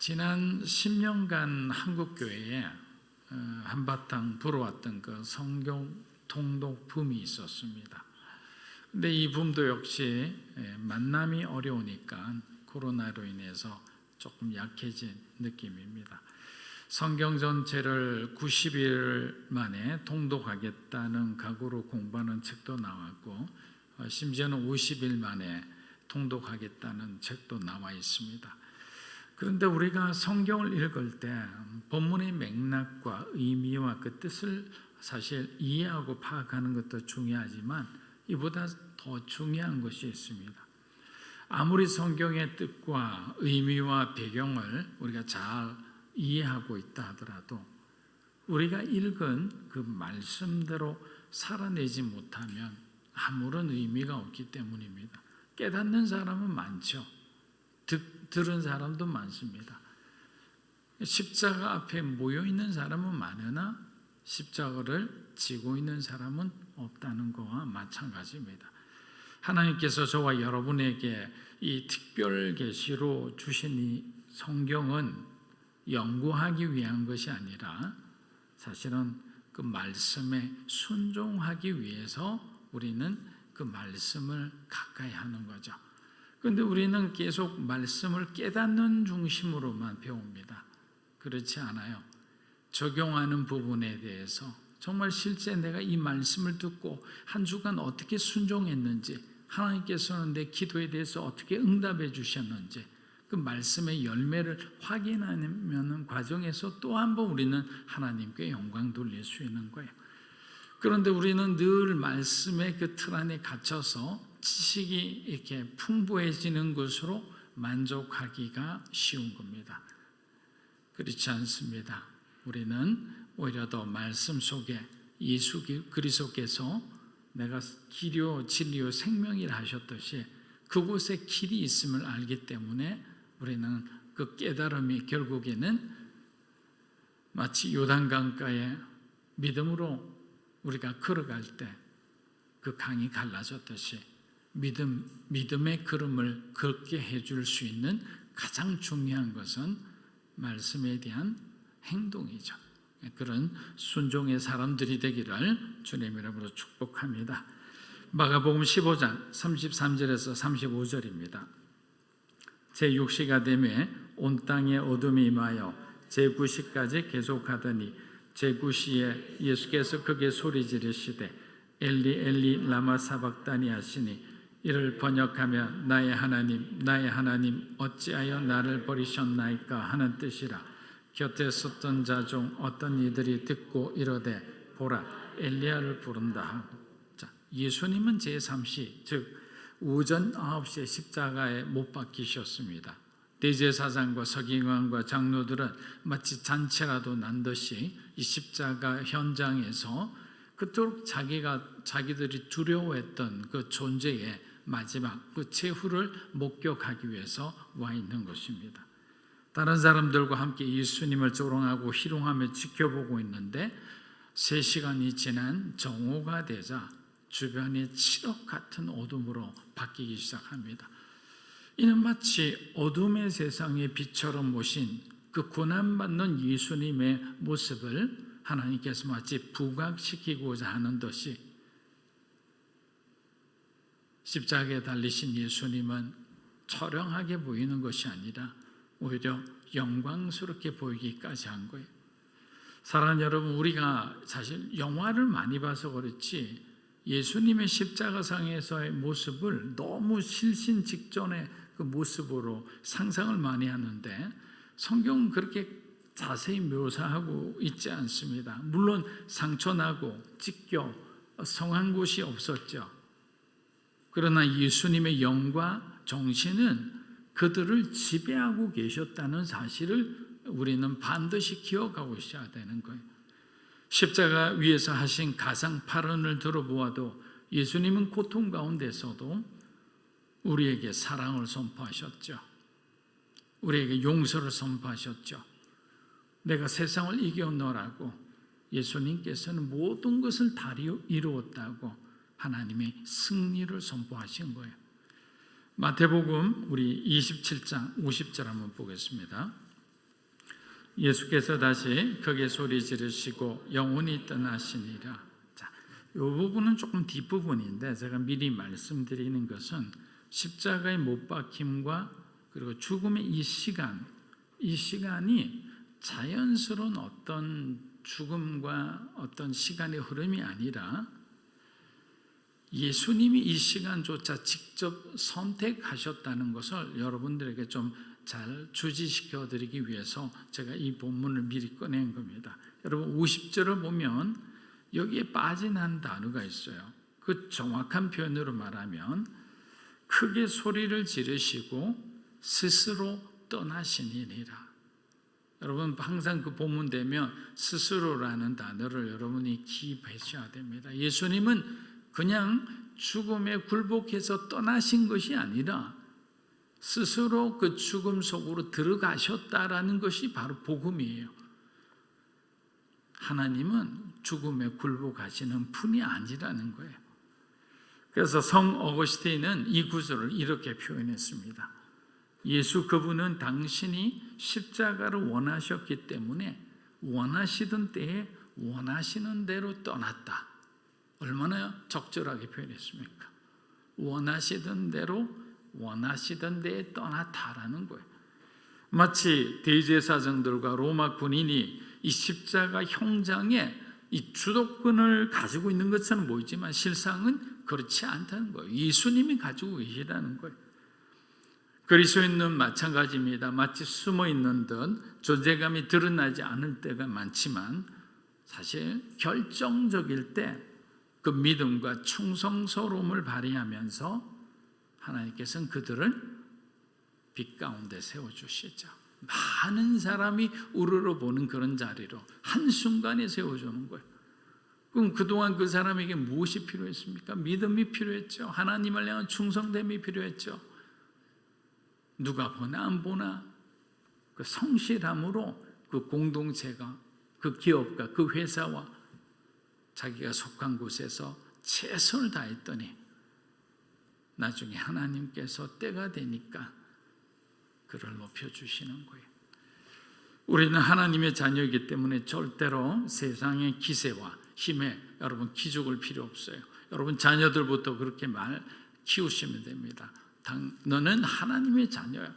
지난 10년간 한국교회에 한바탕 불어왔던 그 성경 통독 붐이 있었습니다. 근데 이 붐도 역시 만남이 어려우니까 코로나로 인해서 조금 약해진 느낌입니다. 성경 전체를 90일 만에 통독하겠다는 각오로 공부하는 책도 나왔고, 심지어는 50일 만에 통독하겠다는 책도 나와 있습니다. 그런데 우리가 성경을 읽을 때 본문의 맥락과 의미와 그 뜻을 사실 이해하고 파악하는 것도 중요하지만 이보다 더 중요한 것이 있습니다. 아무리 성경의 뜻과 의미와 배경을 우리가 잘 이해하고 있다 하더라도 우리가 읽은 그 말씀대로 살아내지 못하면 아무런 의미가 없기 때문입니다. 깨닫는 사람은 많죠. 들은 사람도 많습니다. 십자가 앞에 모여 있는 사람은 많으나 십자가를 지고 있는 사람은 없다는 것과 마찬가지입니다. 하나님께서 저와 여러분에게 이 특별 계시로 주신 이 성경은 연구하기 위한 것이 아니라 사실은 그 말씀에 순종하기 위해서 우리는 그 말씀을 가까이 하는 거죠. 그런데 우리는 계속 말씀을 깨닫는 중심으로만 배웁니다. 그렇지 않아요. 적용하는 부분에 대해서 정말 실제 내가 이 말씀을 듣고 한 주간 어떻게 순종했는지, 하나님께서는 내 기도에 대해서 어떻게 응답해 주셨는지 그 말씀의 열매를 확인하는 과정에서 또 한 번 우리는 하나님께 영광 돌릴 수 있는 거예요. 그런데 우리는 늘 말씀의 그 틀 안에 갇혀서 지식이 이렇게 풍부해지는 것으로 만족하기가 쉬운 겁니다. 그렇지 않습니다. 우리는 오히려 더 말씀 속에 예수 그리스도께서 내가 길이요 진리요 생명이라 하셨듯이 그곳에 길이 있음을 알기 때문에 우리는 그 깨달음이 결국에는 마치 요단강가에 믿음으로 우리가 걸어갈 때 그 강이 갈라졌듯이 믿음의 걸음을 걷게 해줄 수 있는 가장 중요한 것은 말씀에 대한 행동이죠. 그런 순종의 사람들이 되기를 주님 이름으로 축복합니다. 마가복음 15장 33절에서 35절입니다. 제6시가 되매 온 땅에 어둠이 임하여 제9시까지 계속하더니 제9시에 예수께서 크게 소리 지르시되 엘리 엘리 라마 사박다니 하시니 이를 번역하면 나의 하나님 어찌하여 나를 버리셨나이까 하는 뜻이라. 곁에 섰던 자 중 어떤 이들이 듣고 이르되 보라 엘리야를 부른다 하고. 자, 예수님은 제3시 즉 오전 9시에 십자가에 못 박히셨습니다. 대제사장과 서기관과 장로들은 마치 잔치라도 난 듯이 이 십자가 현장에서 그토록 자기들이 두려워했던 그 존재의 마지막 그 최후를 목격하기 위해서 와 있는 것입니다. 다른 사람들과 함께 예수님을 조롱하고 희롱하며 지켜보고 있는데 3시간이 지난 정오가 되자 주변이 칠흑 같은 어둠으로 바뀌기 시작합니다. 이는 마치 어둠의 세상의 빛처럼 모신 그 고난받는 예수님의 모습을 하나님께서 마치 부각시키고자 하는 듯이 십자가에 달리신 예수님은 처량하게 보이는 것이 아니라 오히려 영광스럽게 보이기까지 한 거예요. 사랑하는 여러분, 우리가 사실 영화를 많이 봐서 그렇지 예수님의 십자가상에서의 모습을 너무 실신 직전의 그 모습으로 상상을 많이 하는데 성경은 그렇게 자세히 묘사하고 있지 않습니다. 물론 상처나고 찢겨 성한 곳이 없었죠. 그러나 예수님의 영과 정신은 그들을 지배하고 계셨다는 사실을 우리는 반드시 기억하고 있어야 되는 거예요. 십자가 위에서 하신 가상팔언을 들어보아도 예수님은 고통 가운데서도 우리에게 사랑을 선포하셨죠. 우리에게 용서를 선포하셨죠. 내가 세상을 이겨놓으라고 예수님께서는 모든 것을 다 이루었다고 하나님의 승리를 선포하신 거예요. 마태복음 우리 27장 50절 한번 보겠습니다. 예수께서 다시 크게 소리 지르시고 영혼이 떠나시니라. 자, 이 부분은 조금 뒷부분인데 제가 미리 말씀드리는 것은 십자가의 못 박힘과 그리고 죽음의 이 시간이 자연스러운 어떤 죽음과 어떤 시간의 흐름이 아니라 예수님이 이 시간조차 직접 선택하셨다는 것을 여러분들에게 좀 잘 주지시켜 드리기 위해서 제가 이 본문을 미리 꺼낸 겁니다. 여러분 50절을 보면 여기에 빠진 한 단어가 있어요. 그 정확한 표현으로 말하면 크게 소리를 지르시고 스스로 떠나시니라. 여러분 항상 그 본문 되면 스스로라는 단어를 여러분이 기입하셔야 됩니다. 예수님은 그냥 죽음에 굴복해서 떠나신 것이 아니라 스스로 그 죽음 속으로 들어가셨다라는 것이 바로 복음이에요. 하나님은 죽음에 굴복하시는 분이 아니라는 거예요. 그래서 성 어거스틴은 이 구절을 이렇게 표현했습니다. 예수 그분은 당신이 십자가를 원하셨기 때문에 원하시던 때에 원하시는 대로 떠났다. 얼마나 적절하게 표현했습니까? 원하시던 대로 원하시던 데에 떠났다라는 거예요. 마치 대제사장들과 로마 군인이 이 십자가 형장에 이 주도권을 가지고 있는 것처럼 보이지만 실상은 그렇지 않다는 거예요. 예수님이 가지고 계시다는 거예요. 그리스도인은 마찬가지입니다. 마치 숨어 있는 듯 존재감이 드러나지 않을 때가 많지만 사실 결정적일 때 그 믿음과 충성스러움을 발휘하면서 하나님께서는 그들을 빛 가운데 세워주시죠. 많은 사람이 우러러보는 그런 자리로 한순간에 세워주는 거예요. 그럼 그동안 그 사람에게 무엇이 필요했습니까? 믿음이 필요했죠. 하나님을 향한 충성됨이 필요했죠. 누가 보나 안 보나 그 성실함으로 그 공동체가 그 기업과 그 회사와 자기가 속한 곳에서 최선을 다했더니 나중에 하나님께서 때가 되니까 그를 높여주시는 거예요. 우리는 하나님의 자녀이기 때문에 절대로 세상의 기세와 힘에 여러분 기죽을 필요 없어요. 여러분 자녀들부터 그렇게 키우시면 됩니다. 너는 하나님의 자녀야.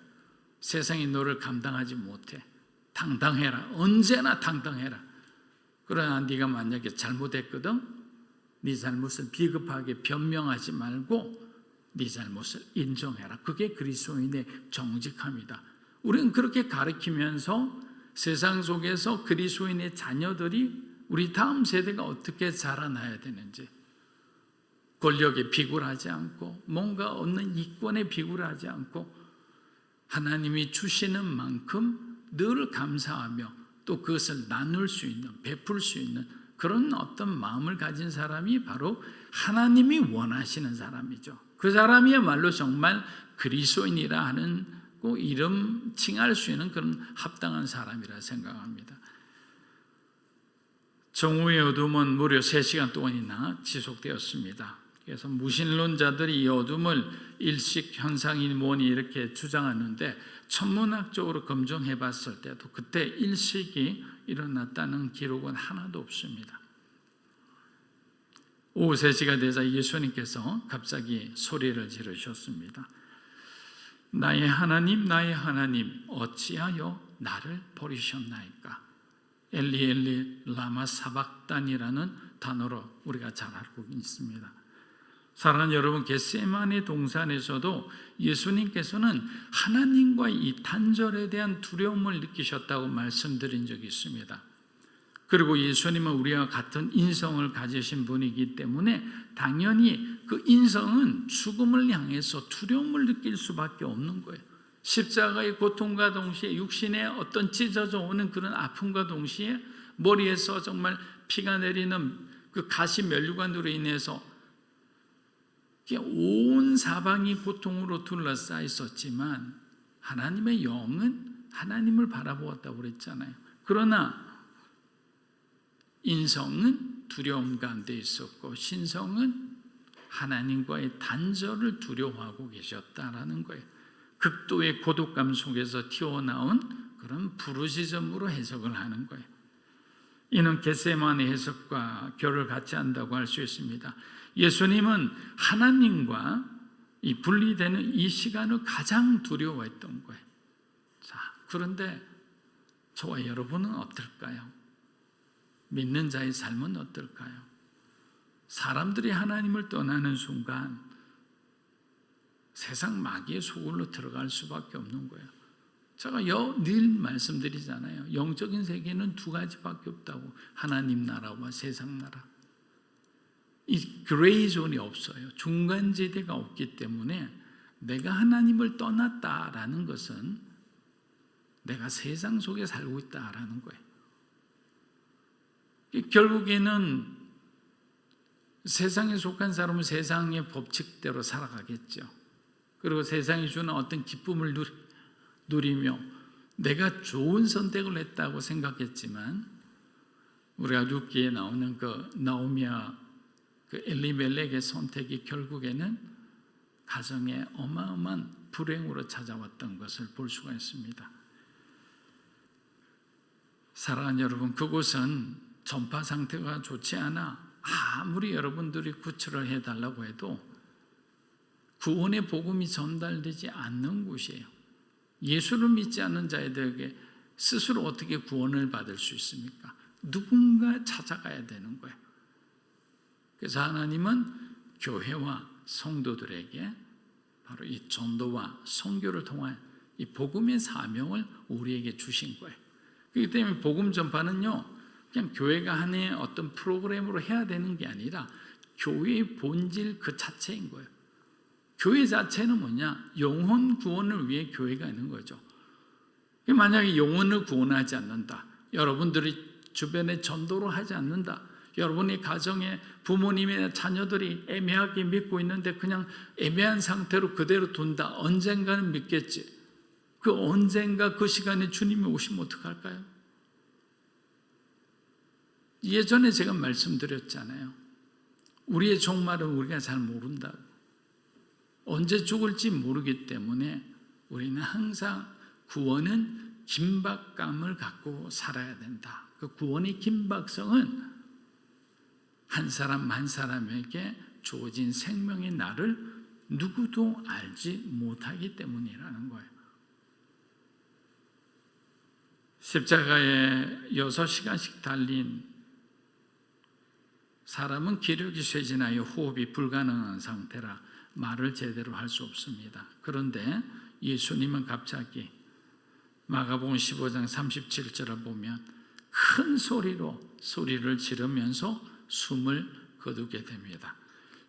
세상이 너를 감당하지 못해. 당당해라. 언제나 당당해라. 그러나 네가 만약에 잘못했거든, 네 잘못을 비겁하게 변명하지 말고 네 잘못을 인정해라. 그게 그리스도인의 정직함이다. 우리는 그렇게 가르치면서 세상 속에서 그리스도인의 자녀들이 우리 다음 세대가 어떻게 자라나야 되는지, 권력에 비굴하지 않고 뭔가 없는 이권에 비굴하지 않고 하나님이 주시는 만큼 늘 감사하며 또 그것을 나눌 수 있는, 베풀 수 있는 그런 어떤 마음을 가진 사람이 바로 하나님이 원하시는 사람이죠. 그 사람이야말로 정말 그리스도인이라 하는 이름 칭할 수 있는 그런 합당한 사람이라 생각합니다. 정오의 어둠은 무려 3시간 동안이나 지속되었습니다. 그래서 무신론자들이 이 어둠을 일식 현상이 뭐니 이렇게 주장하는데 천문학적으로 검증해 봤을 때도 그때 일식이 일어났다는 기록은 하나도 없습니다. 오후 3시가 되자 예수님께서 갑자기 소리를 지르셨습니다. 나의 하나님, 나의 하나님, 어찌하여 나를 버리셨나이까? 엘리 엘리 라마 사박단이라는 단어로 우리가 잘 알고 있습니다. 사랑하는 여러분, 겟세마네 동산에서도 예수님께서는 하나님과의 이 단절에 대한 두려움을 느끼셨다고 말씀드린 적이 있습니다. 그리고 예수님은 우리와 같은 인성을 가지신 분이기 때문에 당연히 그 인성은 죽음을 향해서 두려움을 느낄 수밖에 없는 거예요. 십자가의 고통과 동시에 육신의 어떤 찢어져 오는 그런 아픔과 동시에 머리에서 정말 피가 내리는 그 가시 면류관으로 인해서 온 사방이 고통으로 둘러싸여 있었지만 하나님의 영은 하나님을 바라보았다고 그랬잖아요. 그러나 인성은 두려움 가운데 있었고 신성은 하나님과의 단절을 두려워하고 계셨다라는 거예요. 극도의 고독감 속에서 튀어나온 그런 부르짖음으로 해석을 하는 거예요. 이는 겟세마네 해석과 결을 같이 한다고 할 수 있습니다. 예수님은 하나님과 이 분리되는 이 시간을 가장 두려워했던 거예요. 자, 그런데 저와 여러분은 어떨까요? 믿는 자의 삶은 어떨까요? 사람들이 하나님을 떠나는 순간 세상 마귀의 소굴로 들어갈 수밖에 없는 거예요. 제가 늘 말씀드리잖아요. 영적인 세계는 두 가지밖에 없다고. 하나님 나라와 세상 나라. 이 그레이 존이 없어요. 중간지대가 없기 때문에 내가 하나님을 떠났다라는 것은 내가 세상 속에 살고 있다라는 거예요. 결국에는 세상에 속한 사람은 세상의 법칙대로 살아가겠죠. 그리고 세상이 주는 어떤 기쁨을 누리며 내가 좋은 선택을 했다고 생각했지만, 우리가 룻기에 나오는 그 나오미와 그 엘리멜렉의 선택이 결국에는 가정에 어마어마한 불행으로 찾아왔던 것을 볼 수가 있습니다. 사랑하는 여러분, 그곳은 전파 상태가 좋지 않아 아무리 여러분들이 구출을 해달라고 해도 구원의 복음이 전달되지 않는 곳이에요. 예수를 믿지 않는 자들에게 스스로 어떻게 구원을 받을 수 있습니까? 누군가 찾아가야 되는 거예요. 그래서 하나님은 교회와 성도들에게 바로 이 전도와 선교를 통한 이 복음의 사명을 우리에게 주신 거예요. 그렇기 때문에 복음 전파는요, 그냥 교회가 하나의 어떤 프로그램으로 해야 되는 게 아니라 교회의 본질 그 자체인 거예요. 교회 자체는 뭐냐? 영혼 구원을 위해 교회가 있는 거죠. 만약에 영혼을 구원하지 않는다, 여러분들이 주변에 전도를 하지 않는다, 여러분의 가정에 부모님이나 자녀들이 애매하게 믿고 있는데 그냥 애매한 상태로 그대로 둔다, 언젠가는 믿겠지. 그 언젠가 그 시간에 주님이 오시면 어떡할까요? 예전에 제가 말씀드렸잖아요. 우리의 종말은 우리가 잘 모른다고. 언제 죽을지 모르기 때문에 우리는 항상 구원은 긴박감을 갖고 살아야 된다. 그 구원의 긴박성은 한 사람 한 사람에게 주어진 생명의 날을 누구도 알지 못하기 때문이라는 거예요. 십자가에 6시간씩 달린 사람은 기력이 쇠진하여 호흡이 불가능한 상태라 말을 제대로 할 수 없습니다. 그런데 예수님은 갑자기 마가복음 15장 37절을 보면 큰 소리를 지르면서 숨을 거두게 됩니다.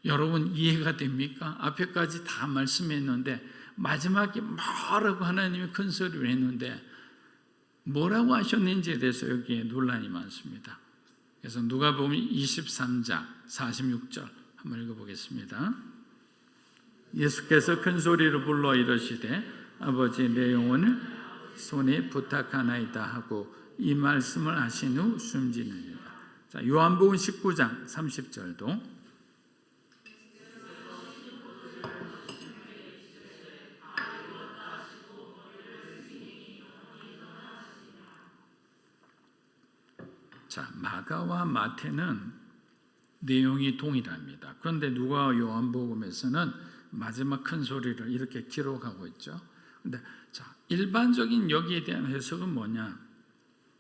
여러분 이해가 됩니까? 앞에까지 다 말씀했는데 마지막에 뭐라고 하나님이 큰 소리를 했는데 뭐라고 하셨는지에 대해서 여기에 논란이 많습니다. 그래서 누가복음 23장 46절 한번 읽어보겠습니다. 예수께서 큰 소리로 불러 이르시되 아버지 내 영혼을 손에 부탁하나이다 하고 이 말씀을 하신 후 숨지느니라. 자, 요한복음 19장 30절도 자, 마가와 마태는 내용이 동일합니다. 그런데 누가와 요한복음에서는 마지막 큰 소리를 이렇게 기록하고 있죠. 근데 자, 일반적인 여기에 대한 해석은 뭐냐?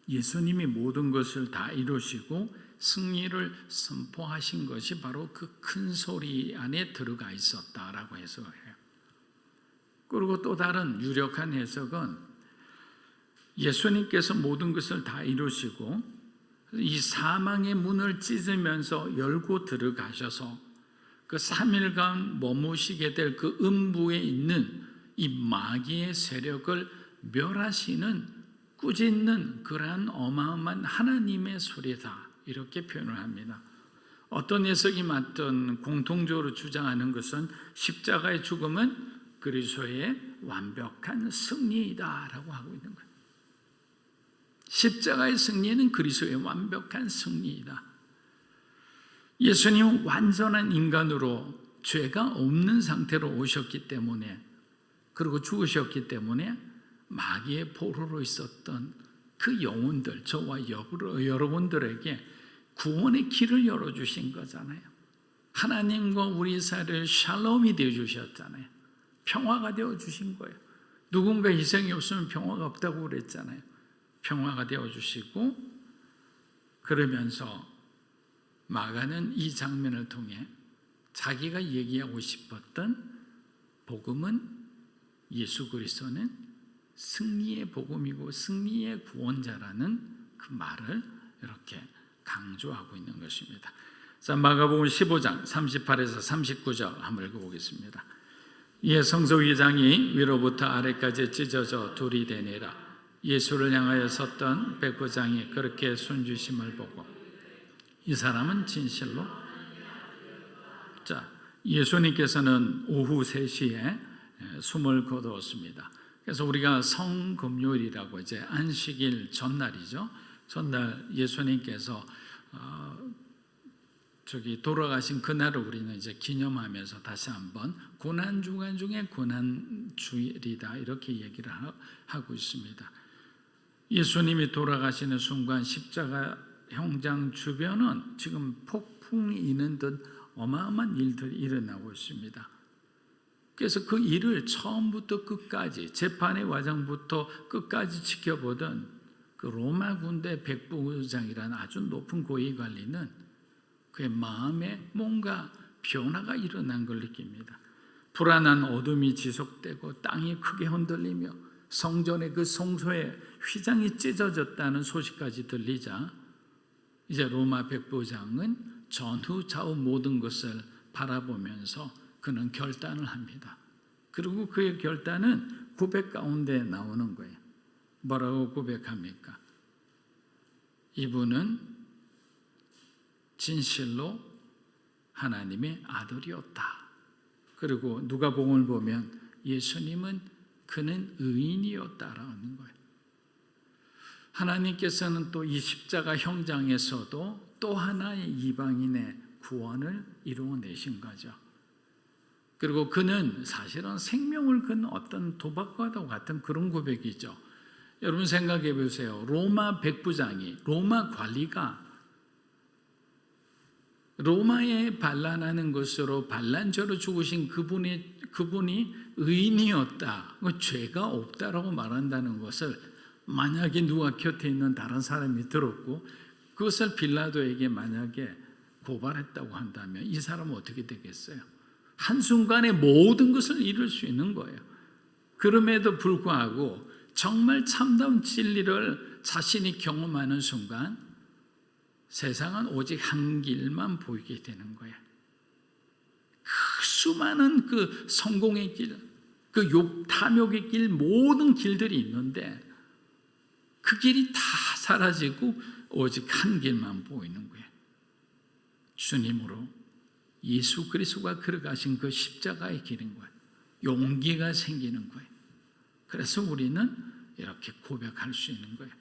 예수님이 모든 것을 다 이루시고 승리를 선포하신 것이 바로 그 큰 소리 안에 들어가 있었다라고 해석을 해요. 그리고 또 다른 유력한 해석은 예수님께서 모든 것을 다 이루시고 이 사망의 문을 찢으면서 열고 들어가셔서 그 3일간 머무시게 될 그 음부에 있는 이 마귀의 세력을 멸하시는 꾸짖는 그러한 어마어마한 하나님의 소리다, 이렇게 표현을 합니다. 어떤 해석이 맞든 공통적으로 주장하는 것은 십자가의 죽음은 그리스도의 완벽한 승리이다라고 하고 있는 거예요. 십자가의 승리는 그리스도의 완벽한 승리이다. 예수님은 완전한 인간으로 죄가 없는 상태로 오셨기 때문에, 그리고 죽으셨기 때문에 마귀의 포로로 있었던 그 영혼들, 저와 여러분들에게 구원의 길을 열어주신 거잖아요. 하나님과 우리 사이를 샬롬이 되어주셨잖아요. 평화가 되어주신 거예요. 누군가 희생이 없으면 평화가 없다고 그랬잖아요. 평화가 되어주시고, 그러면서 마가는 이 장면을 통해 자기가 얘기하고 싶었던 복음은, 예수 그리스도는 승리의 복음이고 승리의 구원자라는 그 말을 이렇게 강조하고 있는 것입니다. 자, 마가복음 15장 38에서 39절 한번 읽어보겠습니다. 이에 성소휘장이 위로부터 아래까지 찢어져 둘이 되니라. 예수를 향하여 섰던 백부장이 그렇게 손주심을 보고 이 사람은 진실로, 자, 예수님께서는 오후 3시에 숨을 거두었습니다. 그래서 우리가 성금요일이라고, 이제 안식일 전날이죠. 전날 예수님께서 돌아가신 그날을 우리는 이제 기념하면서 다시 한번 고난 주간 중에 고난 주일이다, 이렇게 얘기를 하고 있습니다. 예수님이 돌아가시는 순간 십자가 형장 주변은 지금 폭풍이 있는 듯 어마어마한 일들이 일어나고 있습니다. 그래서 그 일을 처음부터 끝까지, 재판의 과정부터 끝까지 지켜보던 그 로마 군대 백부장이라는 아주 높은 고위 관리는 그의 마음에 뭔가 변화가 일어난 걸 느낍니다. 불안한 어둠이 지속되고 땅이 크게 흔들리며 성전의 그 성소의 휘장이 찢어졌다는 소식까지 들리자 이제 로마 백부장은 전후 좌우 모든 것을 바라보면서 그는 결단을 합니다. 그리고 그의 결단은 고백 가운데 나오는 거예요. 뭐라고 고백합니까? 이분은 진실로 하나님의 아들이었다. 그리고 누가복음을 보면 예수님은 그는 의인이었다라는 거예요. 하나님께서는 또 이 십자가 형장에서도 또 하나의 이방인의 구원을 이루어내신 거죠. 그리고 그는 사실은 생명을 건 어떤 도박과도 같은 그런 고백이죠. 여러분 생각해 보세요. 로마 백부장이, 로마 관리가 로마에 반란하는 것으로 반란죄로 죽으신 그분이 의인이었다, 죄가 없다라고 말한다는 것을 만약에 누가 곁에 있는 다른 사람이 들었고 그것을 빌라도에게 만약에 고발했다고 한다면 이 사람은 어떻게 되겠어요? 한순간에 모든 것을 잃을 수 있는 거예요. 그럼에도 불구하고 정말 참다운 진리를 자신이 경험하는 순간 세상은 오직 한 길만 보이게 되는 거예요. 그 수많은 그 성공의 길, 그 탐욕의 길, 모든 길들이 있는데 그 길이 다 사라지고 오직 한 길만 보이는 거예요. 주님으로 예수 그리스도가 걸어가신 그 십자가의 길인 거예요. 용기가 생기는 거예요. 그래서 우리는 이렇게 고백할 수 있는 거예요.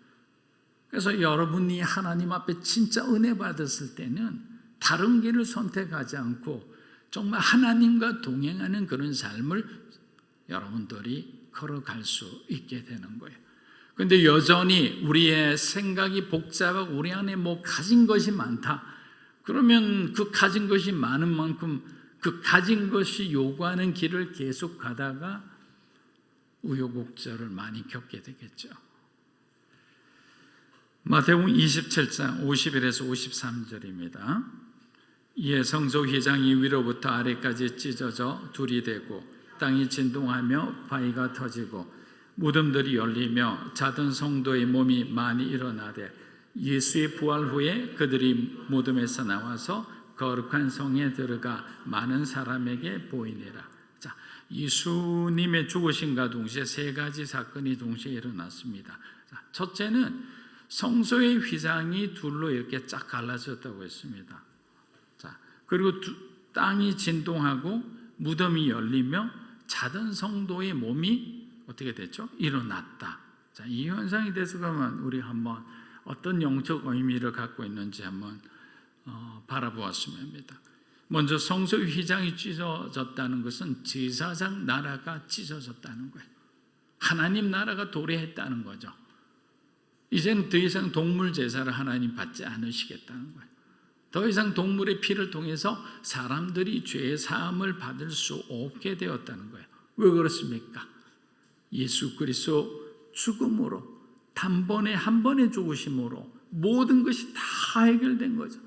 그래서 여러분이 하나님 앞에 진짜 은혜 받았을 때는 다른 길을 선택하지 않고 정말 하나님과 동행하는 그런 삶을 여러분들이 걸어갈 수 있게 되는 거예요. 그런데 여전히 우리의 생각이 복잡하고 우리 안에 가진 것이 많다. 그러면 그 가진 것이 많은 만큼 그 가진 것이 요구하는 길을 계속 가다가 우여곡절을 많이 겪게 되겠죠. 마태복음 27장 51에서 53절입니다. 이에 성소 휘장이 위로부터 아래까지 찢어져 둘이 되고 땅이 진동하며 바위가 터지고 무덤들이 열리며 자던 성도의 몸이 많이 일어나되 예수의 부활 후에 그들이 무덤에서 나와서 거룩한 성에 들어가 많은 사람에게 보이니라. 자, 예수님의 죽으심과 동시에 세 가지 사건이 동시에 일어났습니다. 자, 첫째는 성소의 휘장이 둘로 이렇게 쫙 갈라졌다고 했습니다. 자, 그리고 땅이 진동하고 무덤이 열리며 자던 성도의 몸이 어떻게 됐죠? 일어났다. 자, 이 현상에 대해서 그러면 우리 한번 어떤 영적 의미를 갖고 있는지 한번 바라보았으면 합니다. 먼저 성소의 휘장이 찢어졌다는 것은 제사장 나라가 찢어졌다는 거예요. 하나님 나라가 도래했다는 거죠. 이제는 더 이상 동물 제사를 하나님 받지 않으시겠다는 거예요. 더 이상 동물의 피를 통해서 사람들이 죄의 사함을 받을 수 없게 되었다는 거예요. 왜 그렇습니까? 예수 그리스도 죽음으로, 단번에 한 번의 죽으심으로 모든 것이 다 해결된 거죠.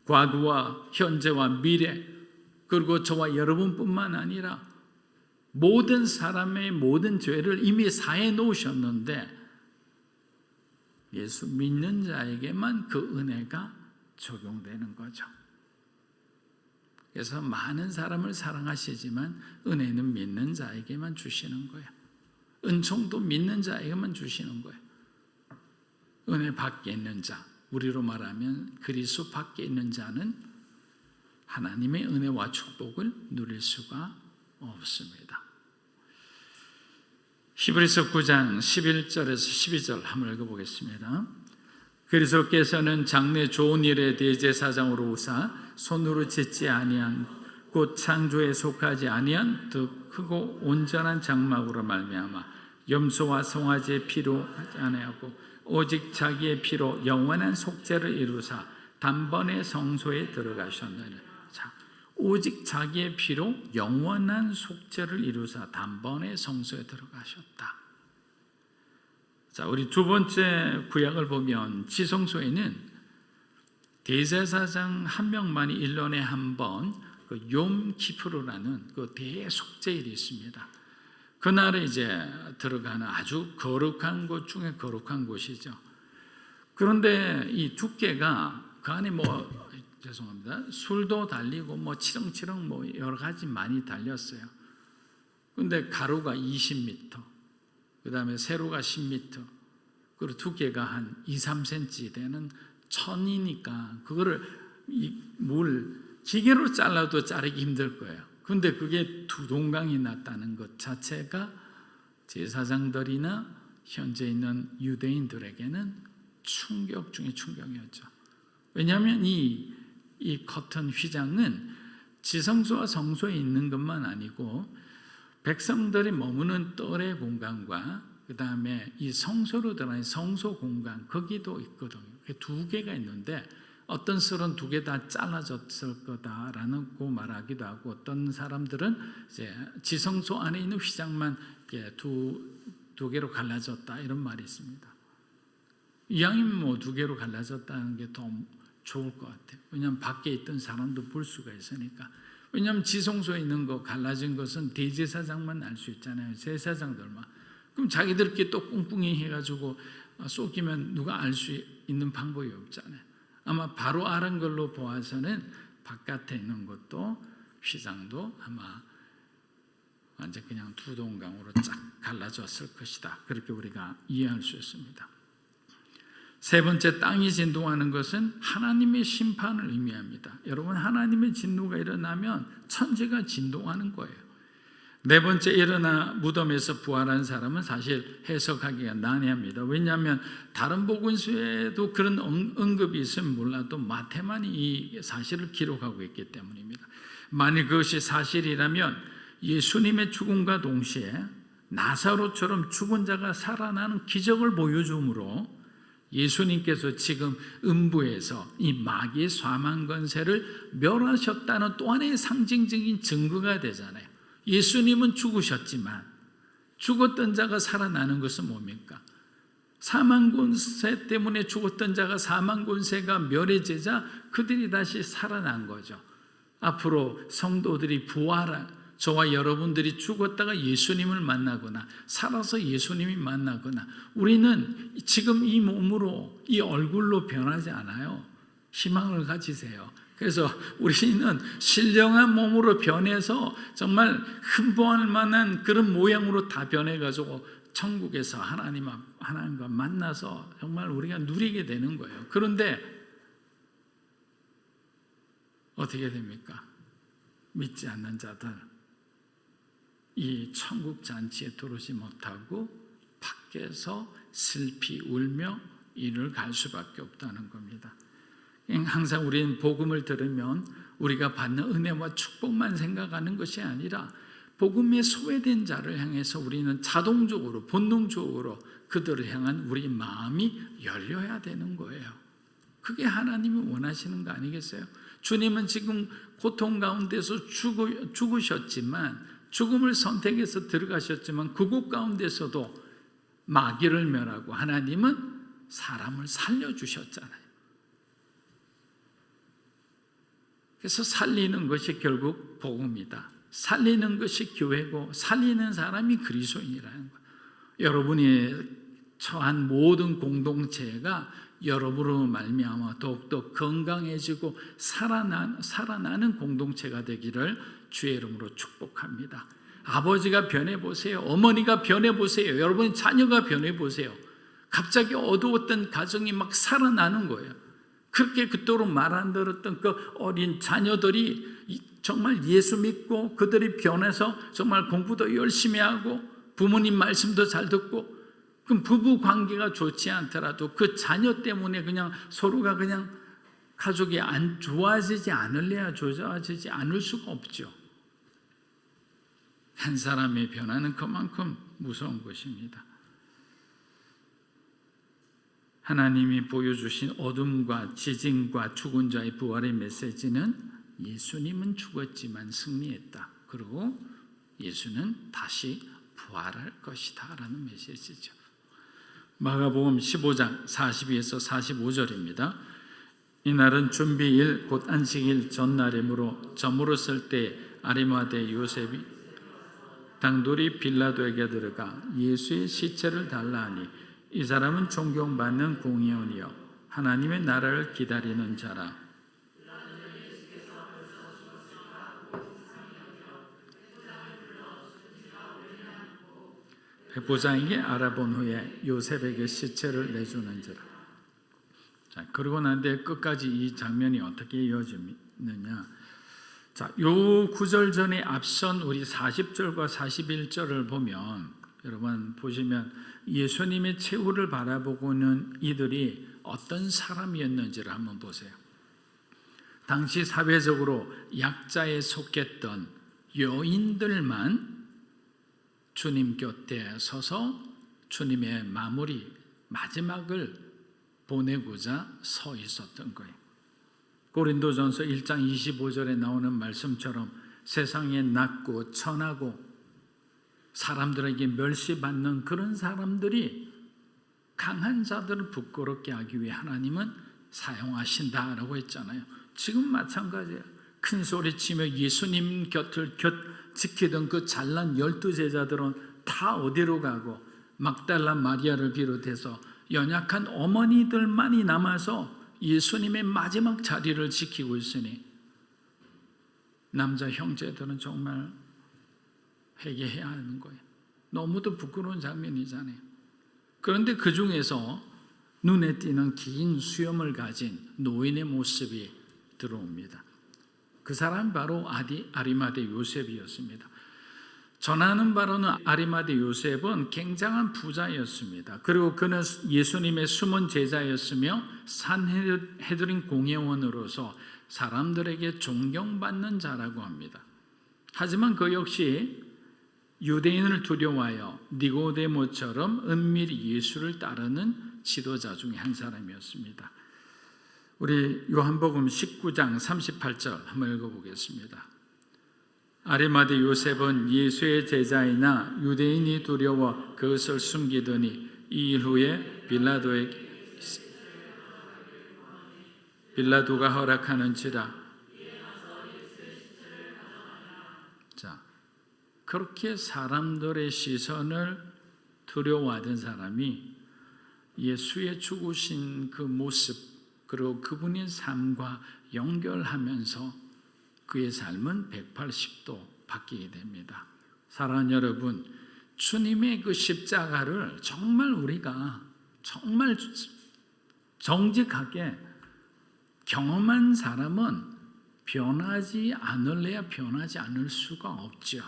과거와 현재와 미래, 그리고 저와 여러분뿐만 아니라 모든 사람의 모든 죄를 이미 사해 놓으셨는데 예수 믿는 자에게만 그 은혜가 적용되는 거죠. 그래서 많은 사람을 사랑하시지만 은혜는 믿는 자에게만 주시는 거예요. 은총도 믿는 자에게만 주시는 거예요. 은혜 밖에 있는 자, 우리로 말하면 그리스도 밖에 있는 자는 하나님의 은혜와 축복을 누릴 수가 없습니다. 히브리서 9장 11절에서 12절 한번 읽어보겠습니다. 그리스도께서는 장래 좋은 일에 대제사장으로 오사 손으로 짓지 아니한 곧 창조에 속하지 아니한 더 크고 온전한 장막으로 말미암아 염소와 송아지의 피로 하지 아니하고 오직 자기의 피로 영원한 속죄를 이루사 단번에 성소에 들어가셨느니라. 자, 오직 자기의 피로 영원한 속죄를 이루사 단번에 성소에 들어가셨다. 자, 우리 두 번째 구약을 보면 지성소에는 대제사장 한 명만이 1년에 한 번 그 욤 키프르라는 그 대속죄일이 있습니다. 그날에 이제 들어가는 아주 거룩한 곳 중에 거룩한 곳이죠. 그런데 이 두께가 그 안에 죄송합니다. 술도 달리고 치렁치렁 여러 가지 많이 달렸어요. 그런데 가로가 20m, 그 다음에 세로가 10m, 그리고 두께가 한 2, 3cm 되는 천이니까 그거를 기계로 잘라도 자르기 힘들 거예요. 그런데 그게 두 동강이 났다는 것 자체가 제사장들이나 현재 있는 유대인들에게는 충격 중에 충격이었죠. 왜냐하면 이 커튼 휘장은 지성소와 성소에 있는 것만 아니고 백성들이 머무는 뜰의 공간과 그 다음에 이 성소로 들어가는 성소 공간 거기도 있거든요. 두 개가 있는데 어떤 썰은 두 개 다 잘라졌을 거다라고 말하기도 하고 어떤 사람들은 이제 지성소 안에 있는 휘장만 두 개로 갈라졌다 이런 말이 있습니다. 이왕이면 두 개로 갈라졌다는 게 더 좋을 것 같아요. 왜냐하면 밖에 있던 사람도 볼 수가 있으니까. 왜냐하면 지성소에 있는 거 갈라진 것은 대제사장만 알 수 있잖아요. 제사장들만. 그럼 자기들끼리 또 꿍꿍이 해가지고 쏟기면 누가 알 수 있는 방법이 없잖아요. 아마 바로 아는 걸로 보아서는 바깥에 있는 것도 휘장도 아마 완전 그냥 두 동강으로 쫙 갈라졌을 것이다. 그렇게 우리가 이해할 수 있습니다. 세 번째, 땅이 진동하는 것은 하나님의 심판을 의미합니다. 여러분, 하나님의 진노가 일어나면 천지가 진동하는 거예요. 네 번째, 일어나 무덤에서 부활한 사람은 사실 해석하기가 난해합니다. 왜냐하면 다른 복음서에도 그런 언급이 있으면 몰라도 마태만이 이 사실을 기록하고 있기 때문입니다. 만일 그것이 사실이라면 예수님의 죽음과 동시에 나사로처럼 죽은 자가 살아나는 기적을 보여줌으로 예수님께서 지금 음부에서 이 마귀의 사망 권세를 멸하셨다는 또 하나의 상징적인 증거가 되잖아요. 예수님은 죽으셨지만 죽었던 자가 살아나는 것은 뭡니까? 사망 권세 때문에 죽었던 자가 사망 권세가 멸해지자 그들이 다시 살아난 거죠. 앞으로 성도들이 저와 여러분들이 죽었다가 예수님을 만나거나 살아서 예수님이 만나거나 우리는 지금 이 몸으로 이 얼굴로 변하지 않아요. 희망을 가지세요. 그래서 우리는 신령한 몸으로 변해서 정말 흠모할 만한 그런 모양으로 다 변해가지고 천국에서 하나님과 만나서 정말 우리가 누리게 되는 거예요. 그런데 어떻게 됩니까? 믿지 않는 자들 이 천국 잔치에 들어오지 못하고 밖에서 슬피 울며 이를 갈 수밖에 없다는 겁니다. 항상 우리는 복음을 들으면 우리가 받는 은혜와 축복만 생각하는 것이 아니라 복음에 소외된 자를 향해서 우리는 자동적으로 본능적으로 그들을 향한 우리 마음이 열려야 되는 거예요. 그게 하나님이 원하시는 거 아니겠어요? 주님은 지금 고통 가운데서 죽으셨지만, 죽음을 선택해서 들어가셨지만 그곳 가운데서도 마귀를 멸하고 하나님은 사람을 살려주셨잖아요. 그래서 살리는 것이 결국 복음이다. 살리는 것이 교회고 살리는 사람이 그리스도인이라는 거예요. 여러분이 처한 모든 공동체가 여러분으로 말미암아 더욱더 건강해지고 살아나는 공동체가 되기를 주의 이름으로 축복합니다. 아버지가 변해보세요. 어머니가 변해보세요. 여러분의 자녀가 변해보세요. 갑자기 어두웠던 가정이 막 살아나는 거예요. 그렇게 그토록 말 안 들었던 그 어린 자녀들이 정말 예수 믿고 그들이 변해서 정말 공부도 열심히 하고 부모님 말씀도 잘 듣고, 그럼 부부 관계가 좋지 않더라도 그 자녀 때문에 그냥 서로가 그냥 가족이 안 좋아지지 않을래야 좋아지지 않을 수가 없죠. 한 사람의 변화는 그만큼 무서운 것입니다. 하나님이 보여주신 어둠과 지진과 죽은 자의 부활의 메시지는 예수님은 죽었지만 승리했다. 그리고 예수는 다시 부활할 것이다 라는 메시지죠. 마가복음 15장 42에서 45절입니다. 이날은 준비일 곧 안식일 전날이므로 저물었을 때 아리마대 요셉이 당돌이 빌라도에게 들어가 예수의 시체를 달라 하니 이 사람은 존경받는 공의원이요 하나님의 나라를 기다리는 자라. 백부장에게 알아본 후에 요셉에게 시체를 내주는지라. 자, 그러고 난 뒤에 끝까지 이 장면이 어떻게 이어지느냐. 자, 요 구절 전에 앞선 우리 40절과 41절을 보면, 여러분 보시면 예수님의 최후를 바라보고는 이들이 어떤 사람이었는지를 한번 보세요. 당시 사회적으로 약자에 속했던 여인들만 주님 곁에 서서 주님의 마지막을 보내고자 서 있었던 거예요. 고린도전서 1장 25절에 나오는 말씀처럼 세상에 낮고 천하고 사람들에게 멸시받는 그런 사람들이 강한 자들을 부끄럽게 하기 위해 하나님은 사용하신다라고 했잖아요. 지금 마찬가지예요. 큰 소리치며 예수님 곁을 지키던 그 잘난 12제자들은 다 어디로 가고 막달라 마리아를 비롯해서 연약한 어머니들만이 남아서 예수님의 마지막 자리를 지키고 있으니 남자 형제들은 정말 회개해야 하는 거예요. 너무도 부끄러운 장면이잖아요. 그런데 그 중에서 눈에 띄는 긴 수염을 가진 노인의 모습이 들어옵니다. 그 사람 바로 아리마대 요셉이었습니다. 전하는 바로는 아리마대 요셉은 굉장한 부자였습니다. 그리고 그는 예수님의 숨은 제자였으며 산헤드린 공회원으로서 사람들에게 존경받는 자라고 합니다. 하지만 그 역시 유대인을 두려워하여 니고데모처럼 은밀히 예수를 따르는 지도자 중에 한 사람이었습니다. 우리 요한복음 19장 38절 한번 읽어보겠습니다. 아리마대 요셉은 예수의 제자이나 유대인이 두려워 그것을 숨기더니 이 일 후에 빌라도가 허락하는지라. 자, 그렇게 사람들의 시선을 두려워하던 사람이 예수의 죽으신 그 모습 그리고 그분의 삶과 연결하면서 그의 삶은 180도 바뀌게 됩니다. 사랑하는 여러분, 주님의 그 십자가를 정말 우리가 정말 정직하게 경험한 사람은 변하지 않을래야 변하지 않을 수가 없죠.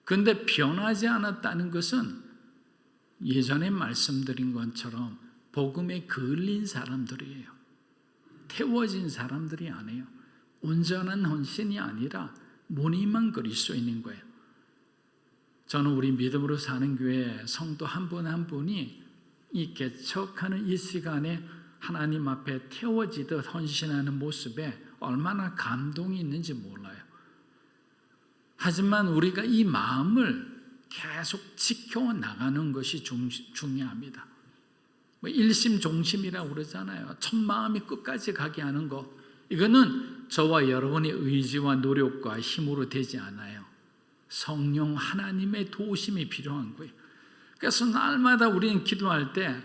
그런데 변하지 않았다는 것은 예전에 말씀드린 것처럼 복음에 걸린 사람들이에요. 태워진 사람들이 아니에요. 온전한 헌신이 아니라 무늬만 그리스도인인 거예요. 저는 우리 믿음으로 사는 교회 성도 한 분 한 분이 이 개척하는 이 시간에 하나님 앞에 태워지듯 헌신하는 모습에 얼마나 감동이 있는지 몰라요. 하지만 우리가 이 마음을 계속 지켜나가는 것이 중요합니다. 일심종심이라고 그러잖아요. 첫 마음이 끝까지 가게 하는 것, 이거는 저와 여러분의 의지와 노력과 힘으로 되지 않아요. 성령 하나님의 도우심이 필요한 거예요. 그래서 날마다 우리는 기도할 때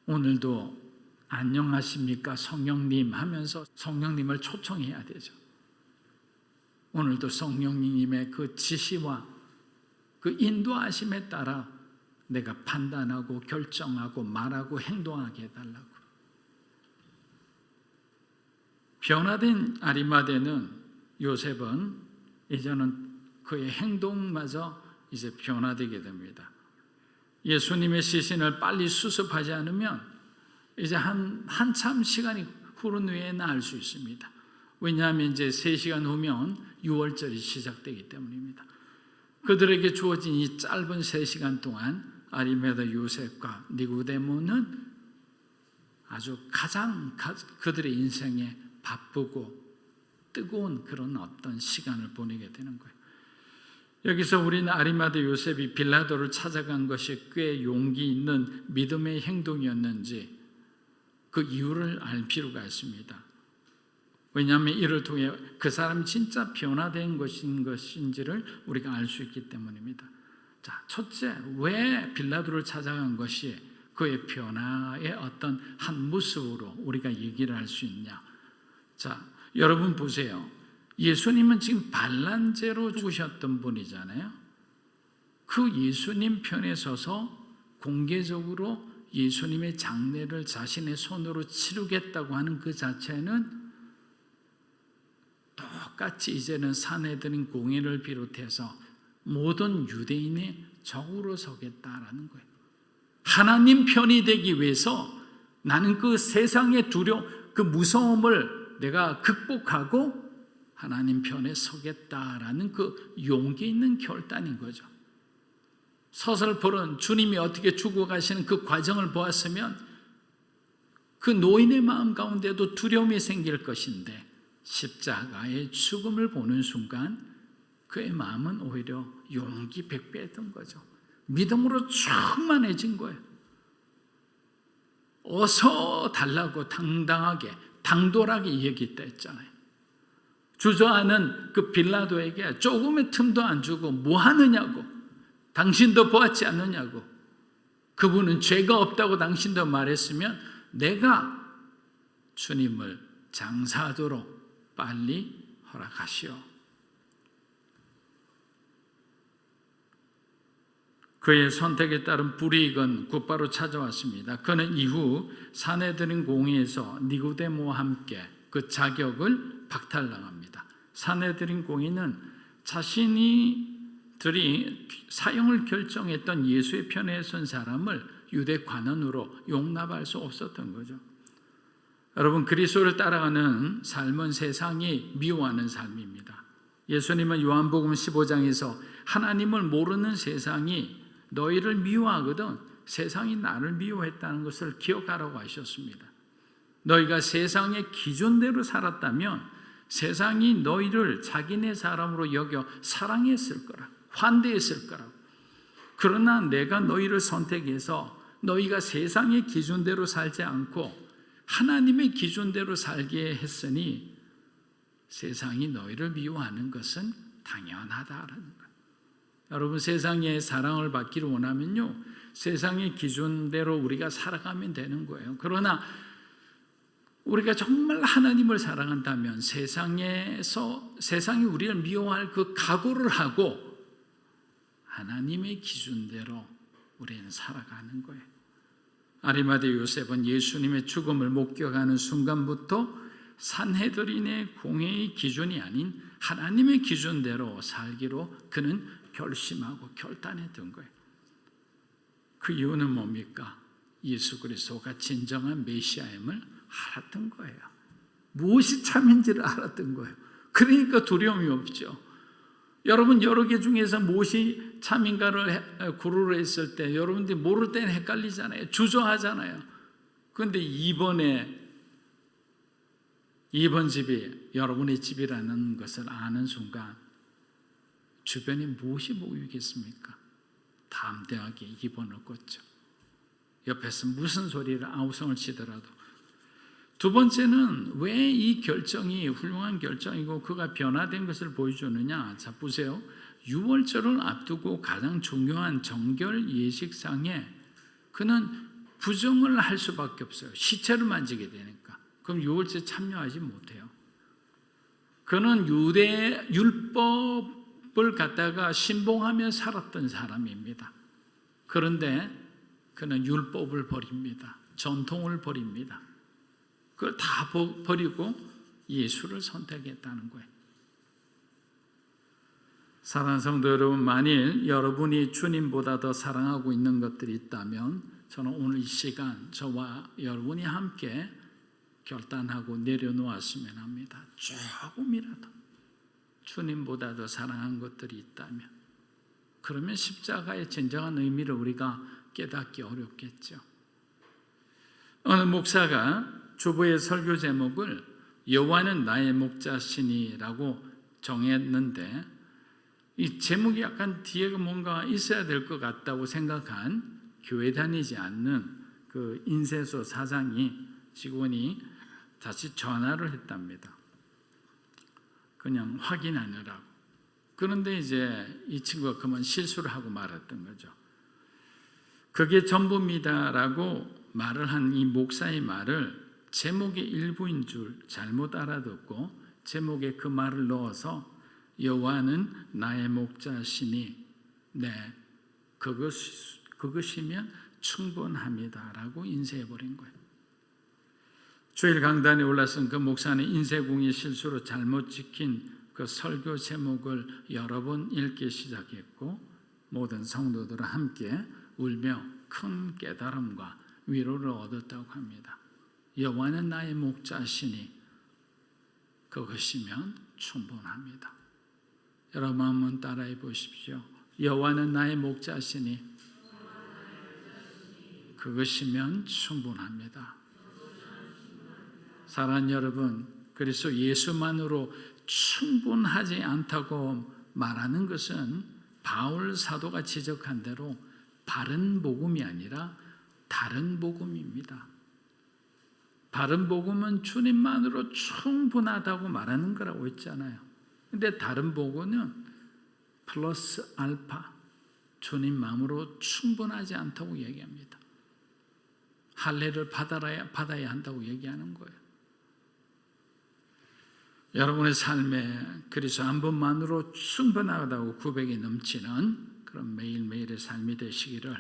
오늘도 안녕하십니까 성령님 하면서 성령님을 초청해야 되죠. 오늘도 성령님의 그 지시와 그 인도하심에 따라 내가 판단하고 결정하고 말하고 행동하게 해달라고. 변화된 아리마대는 요셉은 이제는 그의 행동마저 이제 변화되게 됩니다. 예수님의 시신을 빨리 수습하지 않으면 이제 한참 시간이 흐른 후에는 알 수 있습니다. 왜냐하면 이제 3시간 후면 유월절이 시작되기 때문입니다. 그들에게 주어진 이 짧은 3시간 동안 아리마대 요셉과 니고데모는 아주 가장 그들의 인생에 바쁘고 뜨거운 그런 어떤 시간을 보내게 되는 거예요. 여기서 우리는 아리마대 요셉이 빌라도를 찾아간 것이 꽤 용기 있는 믿음의 행동이었는지 그 이유를 알 필요가 있습니다. 왜냐하면 이를 통해 그 사람이 진짜 변화된 것인지를 우리가 알 수 있기 때문입니다. 자, 첫째, 왜 빌라도를 찾아간 것이 그의 변화의 어떤 한 모습으로 우리가 얘기를 할 수 있냐? 자, 여러분 보세요. 예수님은 지금 반란죄로 죽으셨던 분이잖아요. 그 예수님 편에 서서 공개적으로 예수님의 장례를 자신의 손으로 치르겠다고 하는 그 자체는 똑같이 이제는 산헤드린 공회를 비롯해서 모든 유대인의 적으로 서겠다라는 거예요. 하나님 편이 되기 위해서 나는 그 세상의 그 무서움을 내가 극복하고 하나님 편에 서겠다라는 그 용기 있는 결단인 거죠. 서슬퍼런 주님이 어떻게 죽어가시는 그 과정을 보았으면 그 노인의 마음 가운데도 두려움이 생길 것인데 십자가의 죽음을 보는 순간 그의 마음은 오히려 용기 백배했던 거죠. 믿음으로 충만해진 거예요. 어서 달라고 당당하게 당돌하게 얘기했다 했잖아요. 주저하는 그 빌라도에게 조금의 틈도 안 주고 뭐 하느냐고, 당신도 보았지 않느냐고, 그분은 죄가 없다고 당신도 말했으면 내가 주님을 장사하도록 빨리 허락하시오. 그의 선택에 따른 불이익은 곧바로 찾아왔습니다. 그는 이후 산헤드린 공회에서 니고데모와 함께 그 자격을 박탈당합니다. 산헤드린 공회는 자신이들이 사형을 결정했던 예수의 편에 선 사람을 유대 관원으로 용납할 수 없었던 거죠. 여러분, 그리스도를 따라가는 삶은 세상이 미워하는 삶입니다. 예수님은 요한복음 15장에서 하나님을 모르는 세상이 너희를 미워하거든 세상이 나를 미워했다는 것을 기억하라고 하셨습니다. 너희가 세상의 기준대로 살았다면 세상이 너희를 자기네 사람으로 여겨 사랑했을 거라, 환대했을 거라고. 그러나 내가 너희를 선택해서 너희가 세상의 기준대로 살지 않고 하나님의 기준대로 살게 했으니 세상이 너희를 미워하는 것은 당연하다라는 거예요. 여러분, 세상의 사랑을 받기를 원하면요, 세상의 기준대로 우리가 살아가면 되는 거예요. 그러나 우리가 정말 하나님을 사랑한다면 세상이 우리를 미워할 그 각오를 하고 하나님의 기준대로 우리는 살아가는 거예요. 아리마대 요셉은 예수님의 죽음을 목격하는 순간부터 산헤드린의 공회의 기준이 아닌 하나님의 기준대로 살기로 그는 결심하고 결단했던 거예요. 그 이유는 뭡니까? 예수 그리스도가 진정한 메시아임을 알았던 거예요. 무엇이 참인지를 알았던 거예요. 그러니까 두려움이 없죠. 여러분 여러 개 중에서 무엇이 참인가를 구루로 했을 때 여러분들이 모를 때는 헷갈리잖아요. 주저하잖아요. 그런데 이번 집이 여러분의 집이라는 것을 아는 순간 주변에 무엇이 보이겠습니까? 담대하게 2번을 꽂죠. 옆에서 무슨 소리를 아우성을 치더라도. 두 번째는 왜 이 결정이 훌륭한 결정이고 그가 변화된 것을 보여주느냐. 자 보세요. 6월절을 앞두고 가장 중요한 정결 예식상에 그는 부정을 할 수밖에 없어요. 시체를 만지게 되니까. 그럼 6월절 참여하지 못해요. 그는 유대 율법을 갖다가 신봉하며 살았던 사람입니다. 그런데 그는 율법을 버립니다. 전통을 버립니다. 그걸 다 버리고 예수를 선택했다는 거예요. 사랑하는 성도 여러분, 만일 여러분이 주님보다 더 사랑하고 있는 것들이 있다면 저는 오늘 이 시간 저와 여러분이 함께 결단하고 내려놓았으면 합니다. 조금이라도 주님보다 더 사랑한 것들이 있다면 그러면 십자가의 진정한 의미를 우리가 깨닫기 어렵겠죠. 어느 목사가 주보의 설교 제목을 여호와는 나의 목자시니라고 정했는데 이 제목이 약간 뒤에 뭔가 있어야 될 것 같다고 생각한 교회 다니지 않는 그 인쇄소 사장이 직원이 다시 전화를 했답니다. 그냥 확인하느라고. 그런데 이제 이 친구가 그만 실수를 하고 말았던 거죠. 그게 전부입니다라고 말을 한 이 목사의 말을 제목의 일부인 줄 잘못 알아듣고 제목에 그 말을 넣어서 여호와는 나의 목자시니 네 그것이면 충분합니다라고 인쇄해버린 거예요. 주일 강단에 올라선 그 목사는 인쇄공의 실수로 잘못 찍힌 그 설교 제목을 여러 번 읽기 시작했고 모든 성도들과 함께 울며 큰 깨달음과 위로를 얻었다고 합니다. 여호와는 나의 목자시니 그것이면 충분합니다. 여러분 한번 따라해 보십시오. 여호와는 나의 목자시니 그것이면 충분합니다. 사랑하는 여러분, 그래서 예수만으로 충분하지 않다고 말하는 것은 바울 사도가 지적한 대로 바른 복음이 아니라 다른 복음입니다. 바른 복음은 주님만으로 충분하다고 말하는 거라고 했잖아요. 근데 다른 복음은 플러스 알파, 주님만으로 충분하지 않다고 얘기합니다. 할례를 받아야 한다고 얘기하는 거예요. 여러분의 삶에 그리스도 한 번만으로 충분하다고 고백이 넘치는 그런 매일매일의 삶이 되시기를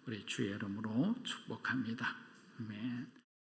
우리 주의 이름으로 축복합니다. 아멘.